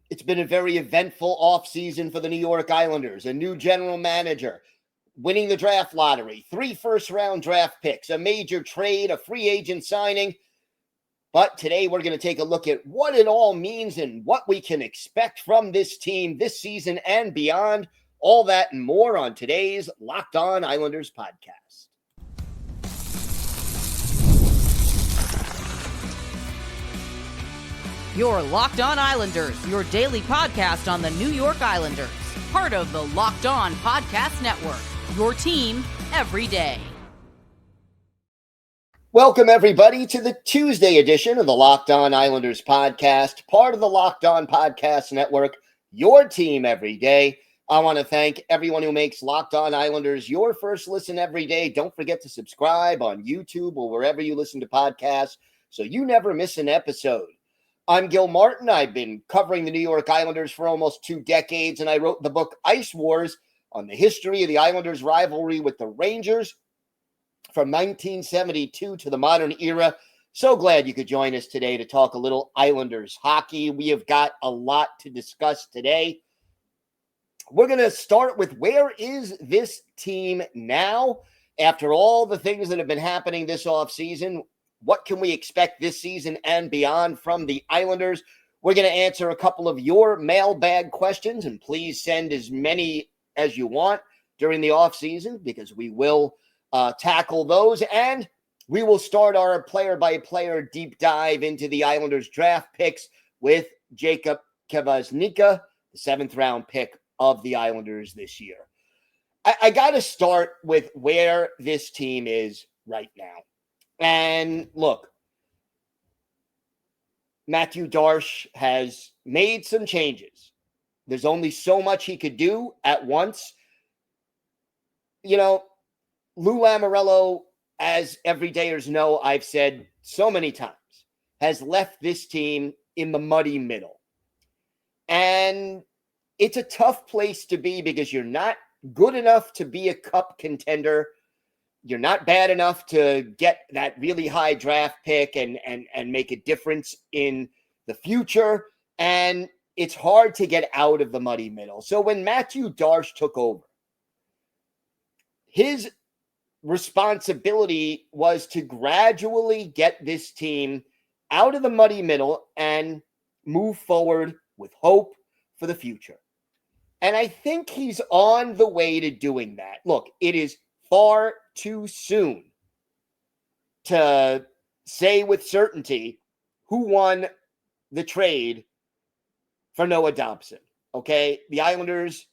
It's been a very eventful offseason for the New York Islanders. A new general manager, winning the draft lottery, 3 first-round draft picks, a major trade, a free agent signing. But today we're going to take a look at what it all means and what we can expect from this team this season and beyond. All that and more on today's Locked On Islanders podcast. Your Locked On Islanders, your daily podcast on the New York Islanders. Part of the Locked On Podcast Network, your team every day. Welcome, everybody, to the Tuesday edition of the Locked On Islanders podcast, part of the Locked On Podcast Network, your team every day. I want to thank everyone who makes Locked On Islanders your first listen every day. Don't forget to subscribe on YouTube or wherever you listen to podcasts so you never miss an episode. I'm Gil Martin. I've been covering the New York Islanders for almost 2 decades, and I wrote the book Ice Wars on the history of the Islanders' rivalry with the Rangers from 1972 to the modern era. So glad you could join us today to talk a little Islanders hockey. We have got a lot to discuss today. We're going to start with where is this team now after all the things that have been happening this offseason. What can we expect this season and beyond from the Islanders? We're going to answer a couple of your mailbag questions, and please send as many as you want during the offseason because we will tackle those. And we will start our player-by-player deep dive into the Islanders draft picks with Jacob Kvasnicka, the 7th-round pick of the Islanders this year. I got to start with where this team is right now. And look, Matthew Darche has made some changes. There's only so much he could do at once. You know, Lou Lamoriello, as everydayers know, I've said so many times, has left this team in the muddy middle. And it's a tough place to be because you're not good enough to be a cup contender. You're not bad enough to get that really high draft pick and make a difference in the future. And it's hard to get out of the muddy middle. So when Matthew Darche took over, his responsibility was to gradually get this team out of the muddy middle and move forward with hope for the future. And I think he's on the way to doing that. Look, it is far too soon to say with certainty who won the trade for Noah Dobson. Okay, the Islanders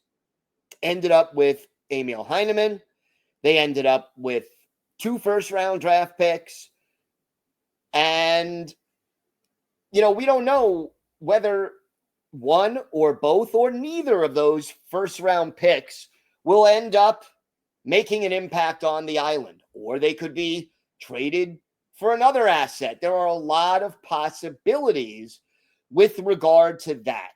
ended up with Emil Heineman. They ended up with 2 first-round draft picks. And, you know, we don't know whether one or both or neither of those first-round picks will end up making an impact on the island, or they could be traded for another asset. There are a lot of possibilities with regard to that.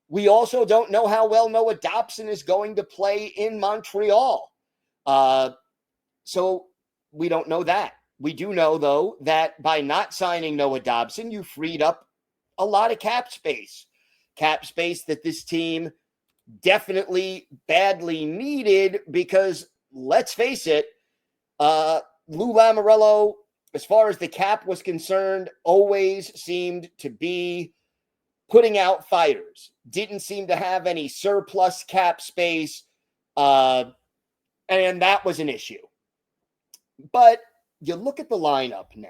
We also don't know how well Noah Dobson is going to play in Montreal. So we don't know that. We do know, though, that by not signing Noah Dobson, you freed up a lot of cap space that this team definitely badly needed because, let's face it, Lou Lamoriello, as far as the cap was concerned, always seemed to be putting out fires. Didn't seem to have any surplus cap space, and that was an issue. But you look at the lineup now.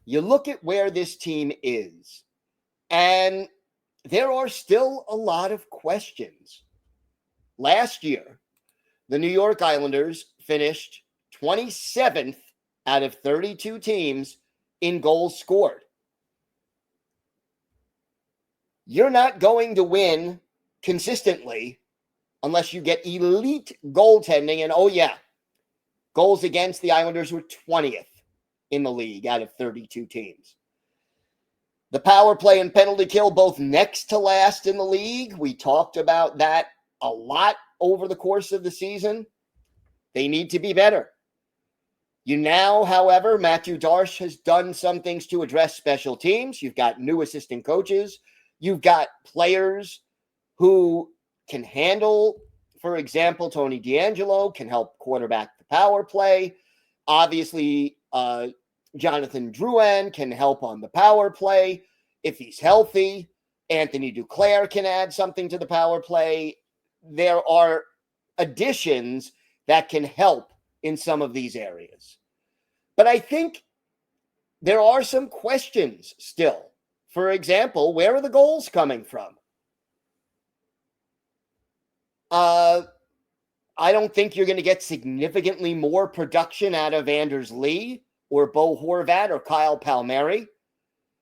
You look at where this team is, and there are still a lot of questions. Last year, the New York Islanders finished 27th out of 32 teams in goals scored. You're not going to win consistently unless you get elite goaltending. And oh yeah, goals against, the Islanders were 20th in the league out of 32 teams. The power play and penalty kill, both next to last in the league. We talked about that a lot over the course of the season. They need to be better. You now, however, Matthew Darche has done some things to address special teams. You've got new assistant coaches. You've got players who can handle, for example, Tony DeAngelo can help quarterback the power play. Obviously, Jonathan Drouin can help on the power play if he's healthy. Anthony Duclair can add something to the power play. There are additions that can help in some of these areas. But I think there are some questions still. For example, where are the goals coming from? I don't think you're going to get significantly more production out of Anders Lee or Bo Horvat or Kyle Palmieri.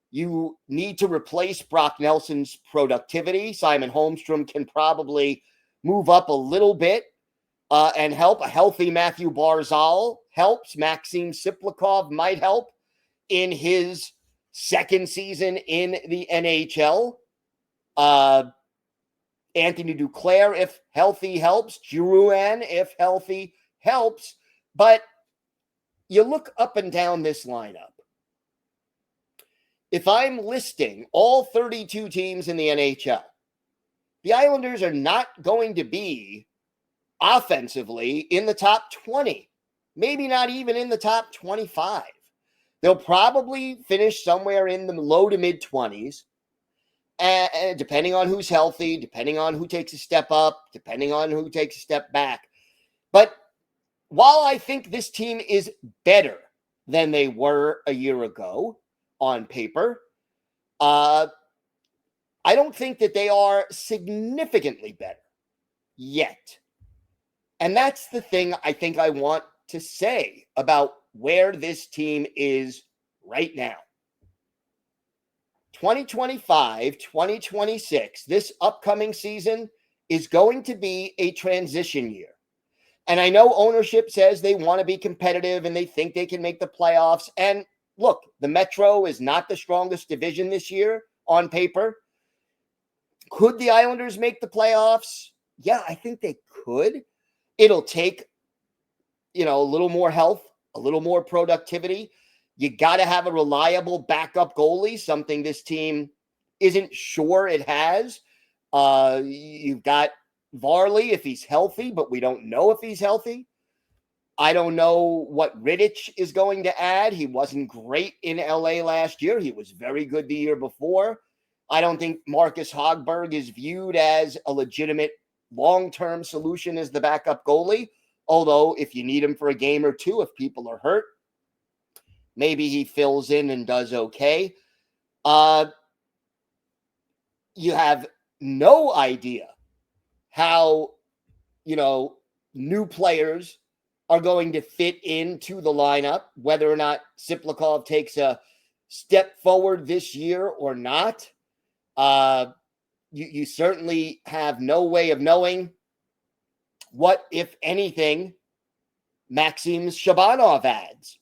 You need to replace Brock Nelson's productivity. Simon Holmstrom can probably move up a little bit and help. A healthy Matthew Barzal helps. Maxim Siplikov might help in his second season in the NHL. Anthony Duclair, if healthy, helps. Drouin, if healthy, helps. But you look up and down this lineup. If I'm listing all 32 teams in the NHL, the Islanders are not going to be offensively in the top 20, maybe not even in the top 25. They'll probably finish somewhere in the low to mid 20s. And depending on who's healthy, depending on who takes a step up, depending on who takes a step back. But while I think this team is better than they were a year ago on paper, I don't think that they are significantly better yet. And that's the thing I think I want to say about where this team is right now. 2025, 2026, this upcoming season is going to be a transition year. And I know ownership says they want to be competitive and they think they can make the playoffs. And look, the Metro is not the strongest division this year on paper. Could the Islanders make the playoffs? Yeah, I think they could. It'll take, a little more health, a little more productivity. You got to have a reliable backup goalie, something this team isn't sure it has. You've got Varley if he's healthy, but we don't know if he's healthy. I don't know what Rittich is going to add. He wasn't great in LA last year. He was very good the year before. I don't think Marcus Hogberg is viewed as a legitimate long-term solution as the backup goalie. Although if you need him for a game or two, if people are hurt, maybe he fills in and does okay. You have no idea how, new players are going to fit into the lineup, whether or not Siplikov takes a step forward this year or not. You certainly have no way of knowing what, if anything, Maxim Shabanov adds.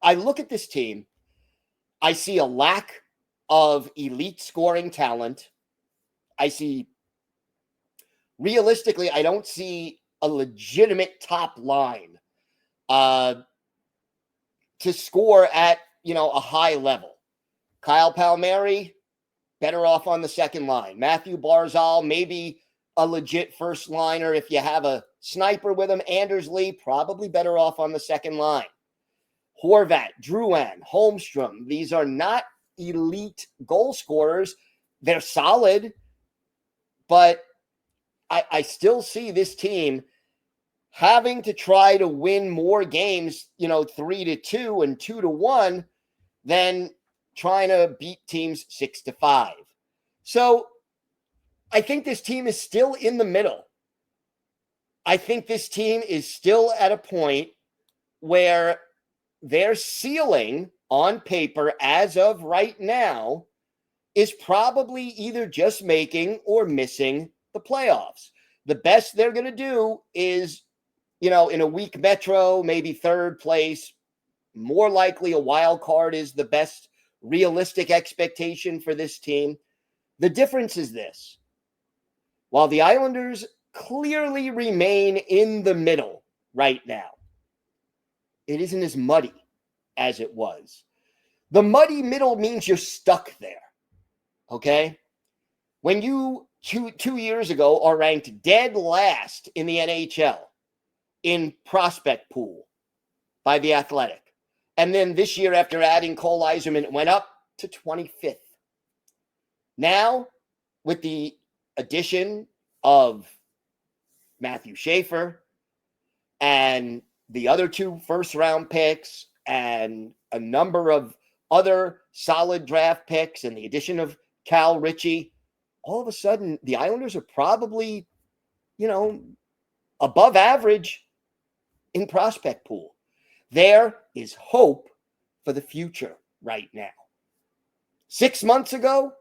I look at this team, I see a lack of elite scoring talent. Realistically, I don't see a legitimate top line to score at, a high level. Kyle Palmieri, better off on the second line. Matthew Barzal, maybe a legit first liner if you have a sniper with him. Anders Lee, probably better off on the second line. Horvat, Drouin, Holmstrom, these are not elite goal scorers. They're solid, but I still see this team having to try to win more games, 3-2 and 2-1 than trying to beat teams 6-5. So I think this team is still in the middle. I think this team is still at a point where their ceiling on paper as of right now is probably either just making or missing the playoffs. The best they're going to do is, in a weak Metro, maybe third place. More likely a wild card is the best realistic expectation for this team. The difference is this. While the Islanders clearly remain in the middle right now, it isn't as muddy as it was. The muddy middle means you're stuck there. okay? When you 2 years ago are ranked dead last in the NHL in prospect pool by The Athletic, and then this year after adding Cole Yzerman, it went up to 25th. Now, with the addition of Matthew Schaefer and the other 2 first-round picks and a number of other solid draft picks and the addition of Cal Ritchie, all of a sudden the Islanders are probably, above average in prospect pool. There is hope for the future right now. 6 months ago,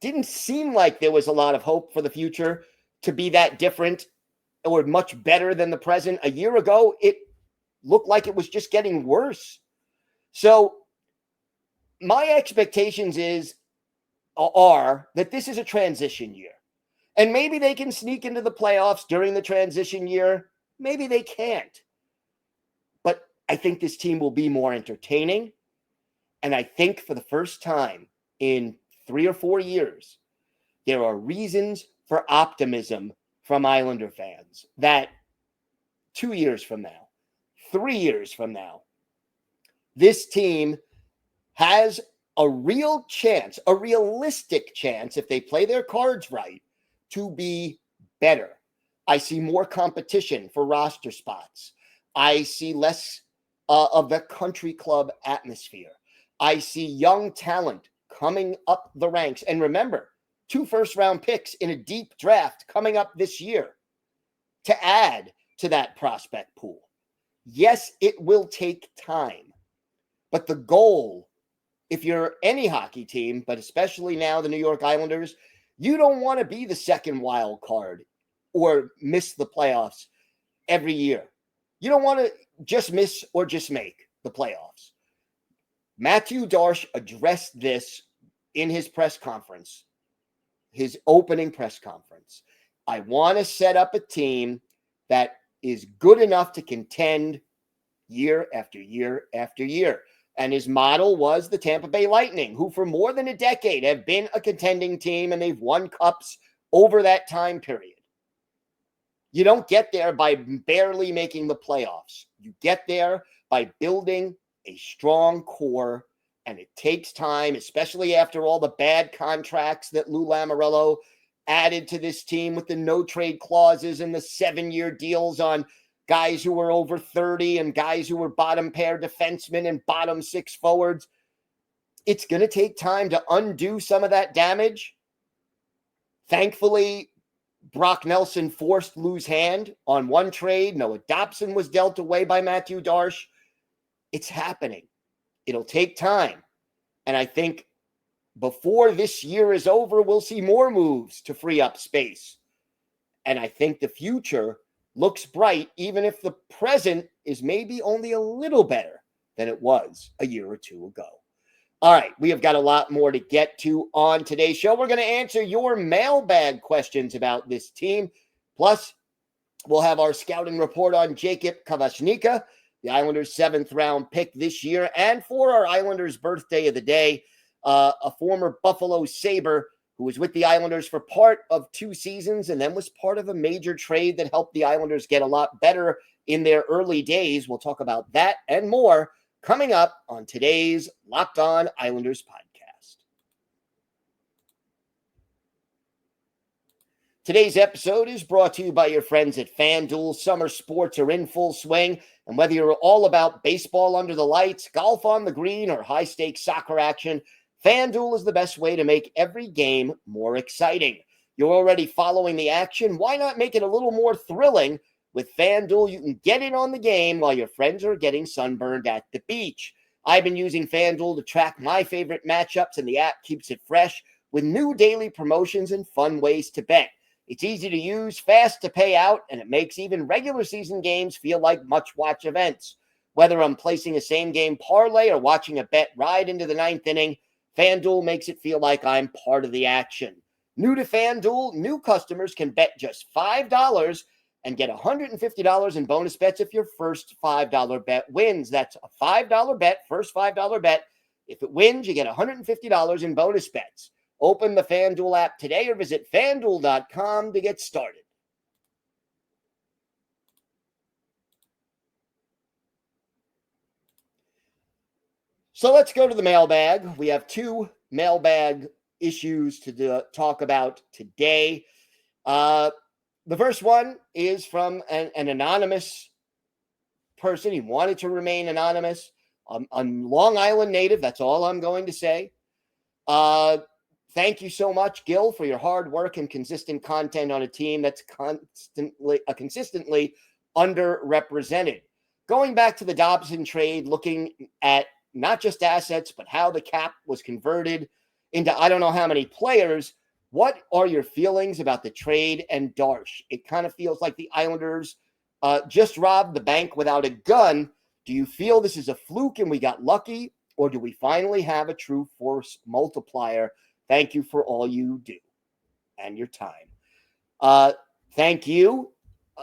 didn't seem like there was a lot of hope for the future to be that different or much better than the present. A year ago, it looked like it was just getting worse. So my expectations are that this is a transition year. And maybe they can sneak into the playoffs during the transition year. Maybe they can't. But I think this team will be more entertaining. And I think for the first time in 3 or 4 years, there are reasons for optimism from Islander fans that 2 years from now, 3 years from now, this team has a real chance, a realistic chance, if they play their cards right, to be better. I see more competition for roster spots. I see less of the country club atmosphere. I see young talent coming up the ranks. And remember, 2 first-round picks in a deep draft coming up this year to add to that prospect pool. Yes, it will take time. But the goal, if you're any hockey team, but especially now the New York Islanders, you don't want to be the second wild card or miss the playoffs every year. You don't want to just miss or just make the playoffs. Matthew Darche addressed this in his press conference, his opening press conference. I want to set up a team that is good enough to contend year after year after year. And his model was the Tampa Bay Lightning, who for more than a decade have been a contending team, and they've won cups over that time period. You don't get there by barely making the playoffs. You get there by building a strong core, and it takes time, especially after all the bad contracts that Lou Lamoriello added to this team with the no-trade clauses and the 7-year deals on guys who were over 30 and guys who were bottom pair defensemen and bottom 6 forwards. It's going to take time to undo some of that damage. Thankfully, Brock Nelson forced Lou's hand on one trade. Noah Dobson was dealt away by Matthew Darche. It's happening. It'll take time. And I think before this year is over, we'll see more moves to free up space. And I think the future looks bright, even if the present is maybe only a little better than it was a year or 2 ago. All right, we have got a lot more to get to on today's show. We're going to answer your mailbag questions about this team. Plus, we'll have our scouting report on Jacob Kavashnika, the Islanders' 7th-round pick this year. And for our Islanders' birthday of the day, a former Buffalo Sabre who was with the Islanders for part of 2 seasons and then was part of a major trade that helped the Islanders get a lot better in their early days. We'll talk about that and more coming up on today's Locked On Islanders podcast. Today's episode is brought to you by your friends at FanDuel. Summer sports are in full swing, and whether you're all about baseball under the lights, golf on the green, or high-stakes soccer action, FanDuel is the best way to make every game more exciting. You're already following the action. Why not make it a little more thrilling? With FanDuel, you can get in on the game while your friends are getting sunburned at the beach. I've been using FanDuel to track my favorite matchups, and the app keeps it fresh with new daily promotions and fun ways to bet. It's easy to use, fast to pay out, and it makes even regular season games feel like must-watch events. Whether I'm placing a same-game parlay or watching a bet ride into the 9th inning, FanDuel makes it feel like I'm part of the action. New to FanDuel, new customers can bet just $5 and get $150 in bonus bets if your first $5 bet wins. That's a $5 bet, first $5 bet. If it wins, you get $150 in bonus bets. Open the FanDuel app today or visit FanDuel.com to get started. So let's go to the mailbag. We have two mailbag issues to talk about today. The first one is from an anonymous person. He wanted to remain anonymous. A Long Island native. That's all I'm going to say. Thank you so much, Gil, for your hard work and consistent content on a team that's consistently underrepresented. Going back to the Dobson trade, looking at not just assets, but how the cap was converted into I don't know how many players. What are your feelings about the trade and Darche? It kind of feels like the Islanders just robbed the bank without a gun. Do you feel this is a fluke and we got lucky, or do we finally have a true force multiplier? Thank you for all you do and your time. Thank you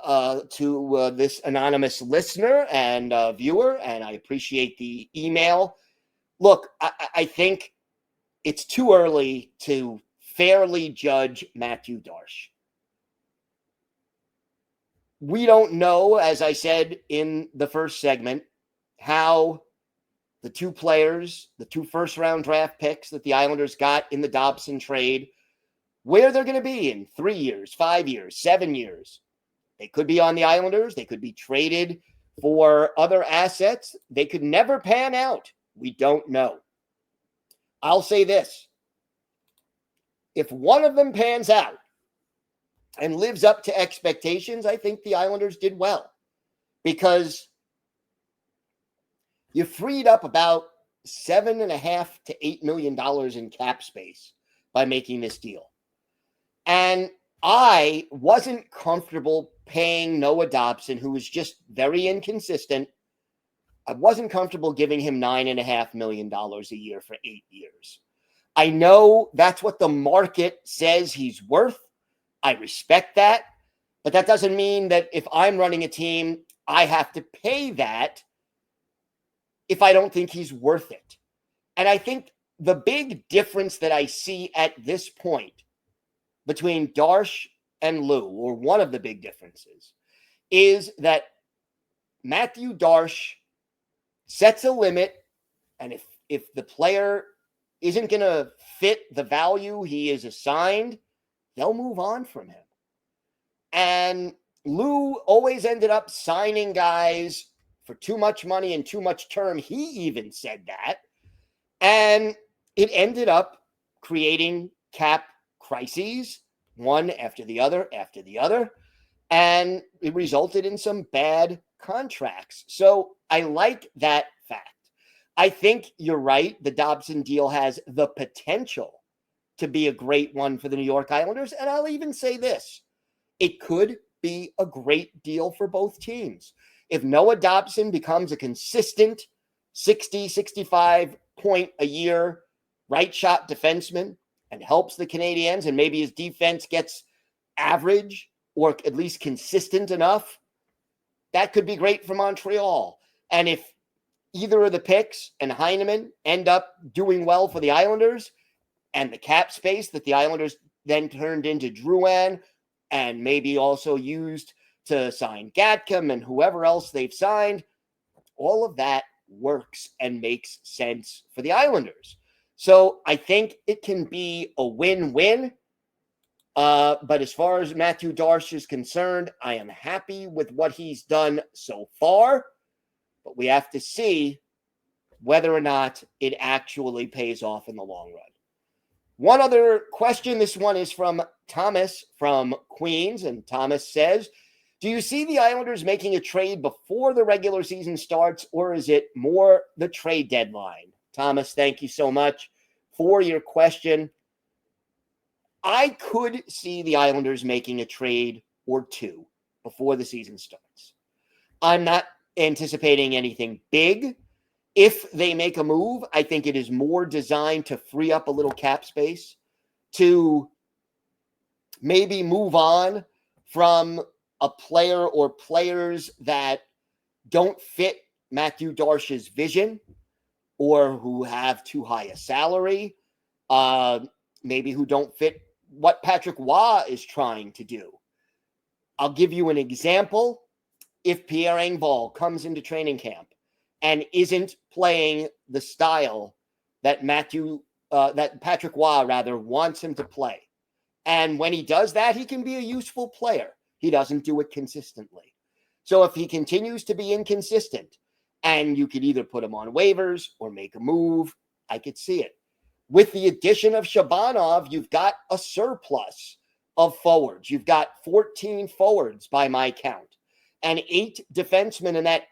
to this anonymous listener and viewer, and I appreciate the email. Look, I think it's too early to fairly judge Matthew Darche. We don't know, as I said in the first segment, how the two players, the two first-round draft picks that the Islanders got in the Dobson trade, where they're going to be in 3 years, 5 years, 7 years. They could be on the Islanders. They could be traded for other assets. They could never pan out. We don't know. I'll say this. If one of them pans out and lives up to expectations, I think the Islanders did well, because you freed up about $7.5 to $8 million in cap space by making this deal. And I wasn't comfortable paying Noah Dobson, who was just very inconsistent. I wasn't comfortable giving him $9.5 million a year for 8 years. I know that's what the market says he's worth. I respect that. But that doesn't mean that if I'm running a team, I have to pay that if I don't think he's worth it. And I think the big difference that I see at this point between Darche and Lou, or one of the big differences, is that Matthew Darche sets a limit, and if the player isn't going to fit the value he is assigned, they'll move on from him. And Lou always ended up signing guys for too much money and too much term. He even said that. And it ended up creating cap crises, one after the other. And it resulted in some bad contracts. So I like that fact. I think you're right. The Dobson deal has the potential to be a great one for the New York Islanders. And I'll even say this. It could be a great deal for both teams. If Noah Dobson becomes a consistent 60, 65 point a year right shot defenseman and helps the Canadiens, and maybe his defense gets average or at least consistent enough, that could be great for Montreal. And if either of the picks and Heineman end up doing well for the Islanders, and the cap space that the Islanders then turned into Drouin and maybe also used to sign Gatcom and whoever else they've signed, all of that works and makes sense for the Islanders. So I think it can be a win-win. But as far as Matthew Darche is concerned, I am happy with what he's done so far. But we have to see whether or not it actually pays off in the long run. One other question. This one is from Thomas from Queens. And Thomas says, do you see the Islanders making a trade before the regular season starts, or is it more the trade deadline? Thomas, thank you so much for your question. I could see the Islanders making a trade or two before the season starts. I'm not anticipating anything big. If they make a move, I think it is more designed to free up a little cap space, to maybe move on from a player or players that don't fit Matthew Darche's vision or who have too high a salary. maybe who don't fit what Patrick Waugh is trying to do. I'll give you an example. If Pierre Engvall comes into training camp and isn't playing the style that Patrick Waugh wants him to play, and when he does that, he can be a useful player. He doesn't do it consistently. So if he continues to be inconsistent, and you could either put him on waivers or make a move, I could see it. With the addition of Shabanov, you've got a surplus of forwards. You've got 14 forwards by my count, and 8 defensemen, and that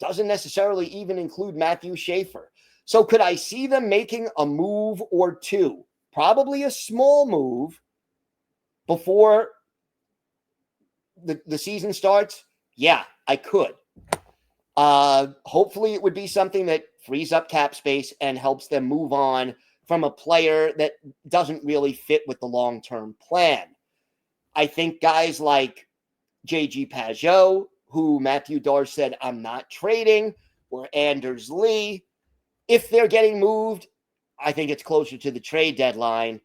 doesn't necessarily even include Matthew Schaefer. So could I see them making a move or two? Probably a small move before the season starts? Yeah, I could. Hopefully it would be something that frees up cap space and helps them move on from a player that doesn't really fit with the long-term plan. I think guys like J.G. Pageau, who Matthew Darche said, I'm not trading, or Anders Lee, if they're getting moved, I think it's closer to the trade deadline.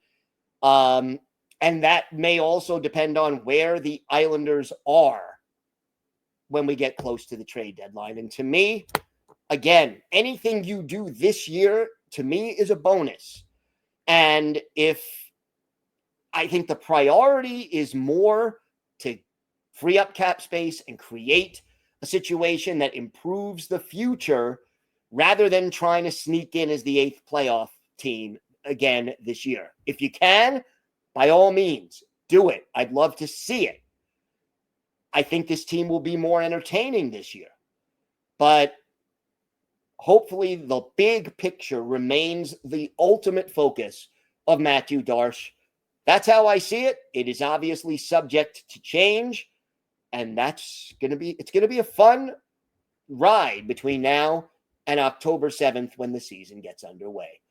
And that may also depend on where the Islanders are when we get close to the trade deadline. And to me, again, anything you do this year, to me, is a bonus. And if I think the priority is more to free up cap space and create a situation that improves the future rather than trying to sneak in as the 8th playoff team again this year. If you can, by all means, do it. I'd love to see it. I think this team will be more entertaining this year. But hopefully the big picture remains the ultimate focus of Matthew Darche. That's how I see it. It is obviously subject to change. And it's going to be a fun ride between now and October 7th when the season gets underway.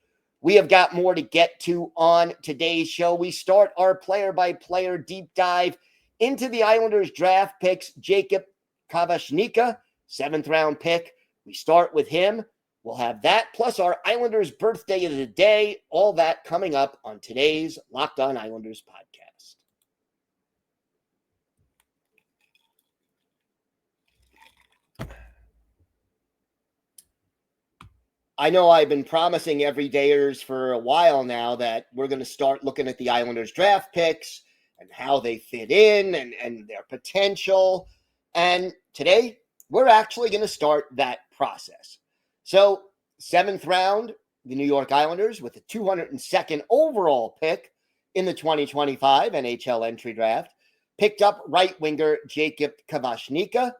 We have got more to get to on today's show. We start our player-by-player deep dive into the Islanders draft picks. Jacob Kavashnika, 7th-round pick. We start with him. We'll have that, plus our Islanders birthday of the day. All that coming up on today's Locked On Islanders podcast. I know I've been promising everydayers for a while now that we're going to start looking at the Islanders draft picks and how they fit in and their potential. And today, we're actually going to start that process. So, 7th round, the New York Islanders with the 202nd overall pick in the 2025 NHL entry draft, picked up right winger Jacob Kavashnika,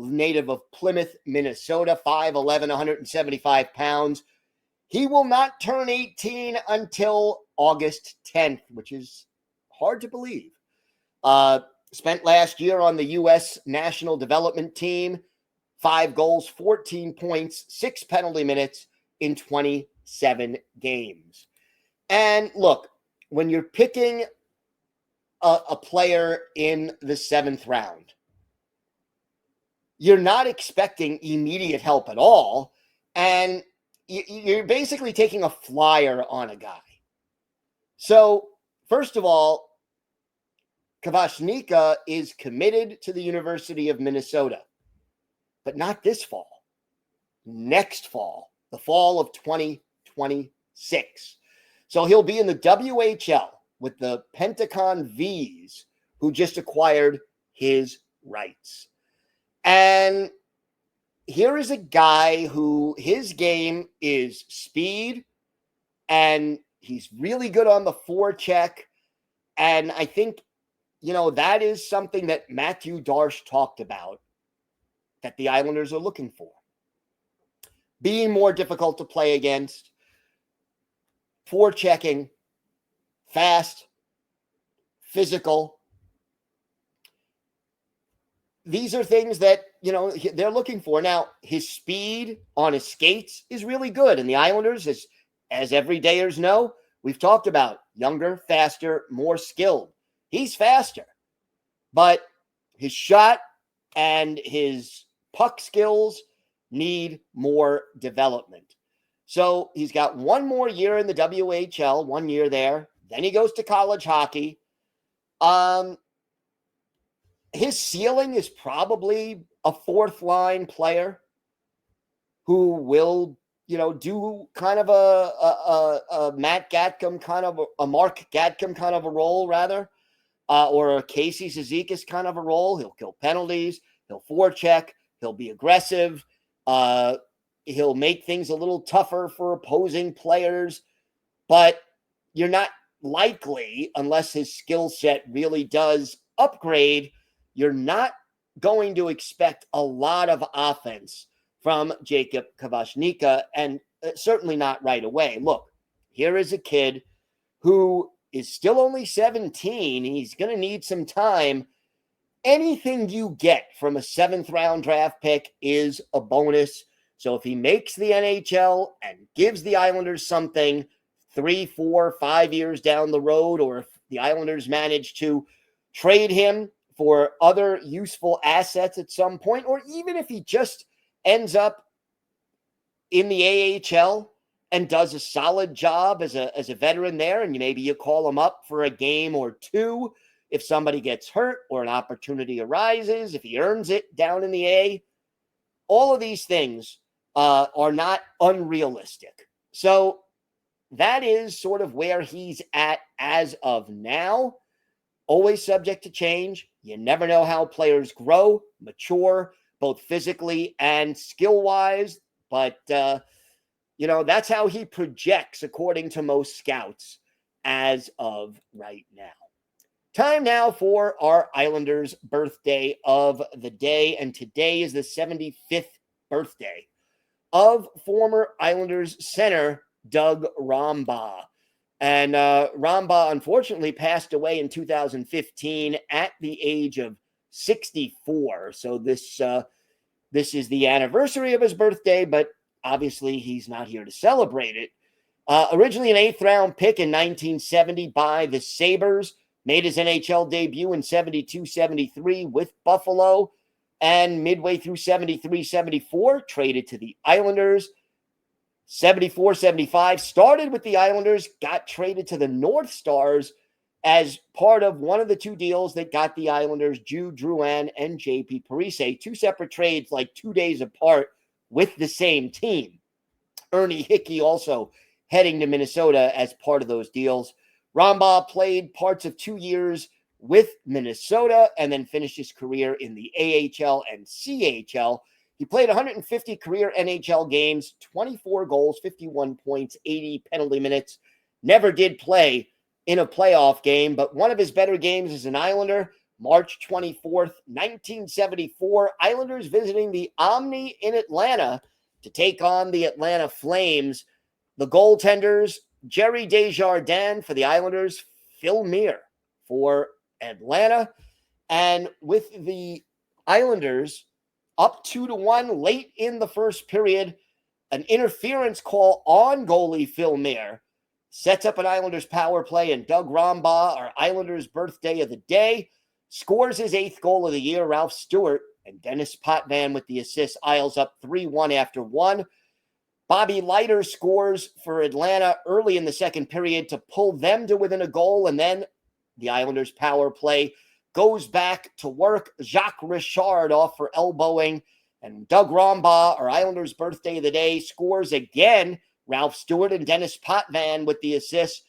native of Plymouth, Minnesota, 5'11", 175 pounds. He will not turn 18 until August 10th, which is hard to believe. Spent last year on the U.S. national development team, 5 goals, 14 points, 6 penalty minutes in 27 games. And look, when you're picking a player in the 7th round, you're not expecting immediate help at all. And you're basically taking a flyer on a guy. So, first of all, Kavashnika is committed to the University of Minnesota, but not this fall. Next fall, the fall of 2026. So he'll be in the WHL with the Pentagon Vs, who just acquired his rights. And here is a guy who his game is speed, and he's really good on the forecheck. And I think, that is something that Matthew Darche talked about that the Islanders are looking for. Being more difficult to play against, forechecking, fast, physical. These are things that, they're looking for. Now, his speed on his skates is really good. And the Islanders, as everydayers know, we've talked about younger, faster, more skilled. He's faster. But his shot and his puck skills need more development. So he's got one more year in the WHL, 1 year there, Then he goes to college hockey. His ceiling is probably a fourth line player who will, do kind of a Matt Gatcom kind of a Mark Gatcom kind of a role, rather, or a Casey Cizikas kind of a role. He'll kill penalties. He'll forecheck. He'll be aggressive. He'll make things a little tougher for opposing players, but you're not likely, unless his skill set really does upgrade, you're not going to expect a lot of offense from Jacob Kvasnicka, and certainly not right away. Look, here is a kid who is still only 17. He's going to need some time. Anything you get from a 7th-round draft pick is a bonus. So if he makes the NHL and gives the Islanders something 3, 4, 5 years down the road, or if the Islanders manage to trade him for other useful assets at some point, or even if he just ends up in the AHL and does a solid job as a veteran there, and maybe you call him up for a game or two if somebody gets hurt or an opportunity arises, if he earns it down in the A, all of these things are not unrealistic. So that is sort of where he's at as of now. Always subject to change. You never know how players grow, mature, both physically and skill-wise. But, that's how he projects, according to most scouts, as of right now. Time now for our Islanders' birthday of the day. And today is the 75th birthday of former Islanders center Doug Rombaugh. And Rombaugh, unfortunately, passed away in 2015 at the age of 64. So this is the anniversary of his birthday, but obviously he's not here to celebrate it. Originally an 8th-round pick in 1970 by the Sabres, made his NHL debut in 72-73 with Buffalo, and midway through 73-74, traded to the Islanders. 74-75, started with the Islanders, got traded to the North Stars as part of one of the two deals that got the Islanders Jude Drouin and JP Parise, 2 separate trades like 2 days apart with the same team. Ernie Hickey also heading to Minnesota as part of those deals. Rombaugh played parts of 2 years with Minnesota and then finished his career in the AHL and CHL. He played 150 career NHL games, 24 goals, 51 points, 80 penalty minutes. Never did play in a playoff game, but one of his better games as an Islander, March 24th, 1974, Islanders visiting the Omni in Atlanta to take on the Atlanta Flames. The goaltenders, Jerry Desjardins for the Islanders, Phil Meir for Atlanta. And with the Islanders up 2-1 late in the first period, an interference call on goalie Phil Meir sets up an Islanders power play, and Doug Rombaugh, our Islanders' birthday of the day, scores his 8th goal of the year. Ralph Stewart and Dennis Potvin with the assist. Isles up 3-1 after 1. Bobby Leiter scores for Atlanta early in the second period to pull them to within a goal, and then the Islanders power play goes back to work. Jacques Richard off for elbowing, and Doug Rombaugh, our Islanders' birthday of the day, scores again. Ralph Stewart and Dennis Potvin with the assist.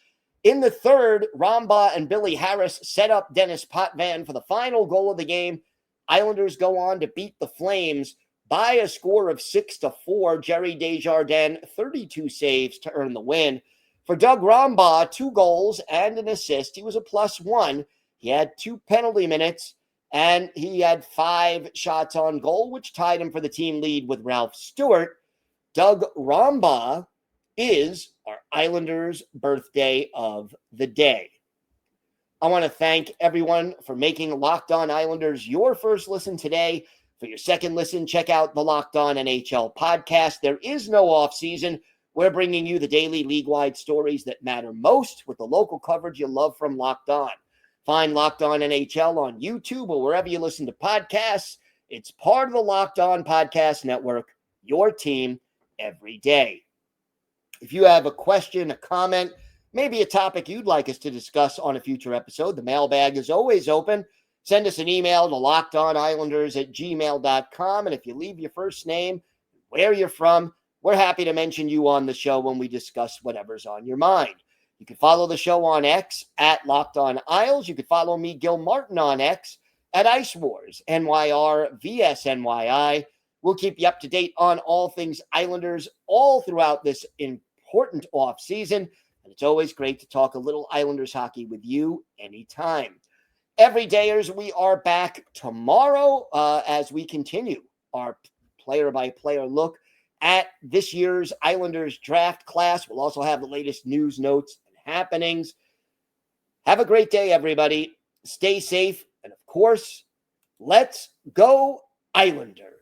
In the third, Rombaugh and Billy Harris set up Dennis Potvin for the final goal of the game. Islanders go on to beat the Flames by a score of 6-4. Jerry Desjardins, 32 saves to earn the win. For Doug Rombaugh, 2 goals and an assist. He was a +1. He had 2 penalty minutes, and he had 5 shots on goal, which tied him for the team lead with Ralph Stewart. Doug Rombaugh is our Islanders' birthday of the day. I want to thank everyone for making Locked On Islanders your first listen today. For your second listen, check out the Locked On NHL podcast. There is no offseason. We're bringing you the daily league-wide stories that matter most with the local coverage you love from Locked On. Find Locked On NHL on YouTube or wherever you listen to podcasts. It's part of the Locked On Podcast Network, your team every day. If you have a question, a comment, maybe a topic you'd like us to discuss on a future episode. The mailbag is always open. Send us an email to lockedonislanders@gmail.com. And if you leave your first name, where you're from, we're happy to mention you on the show when we discuss whatever's on your mind. You can follow the show on X at Locked On Isles. You can follow me, Gil Martin, on X at Ice Wars, NYR VSNYI. We'll keep you up to date on all things Islanders all throughout this important offseason. And it's always great to talk a little Islanders hockey with you anytime. Everydayers, we are back tomorrow as we continue our player-by-player look at this year's Islanders draft class. We'll also have the latest news, notes, and happenings. Have a great day, everybody. Stay safe. And, of course, let's go Islanders.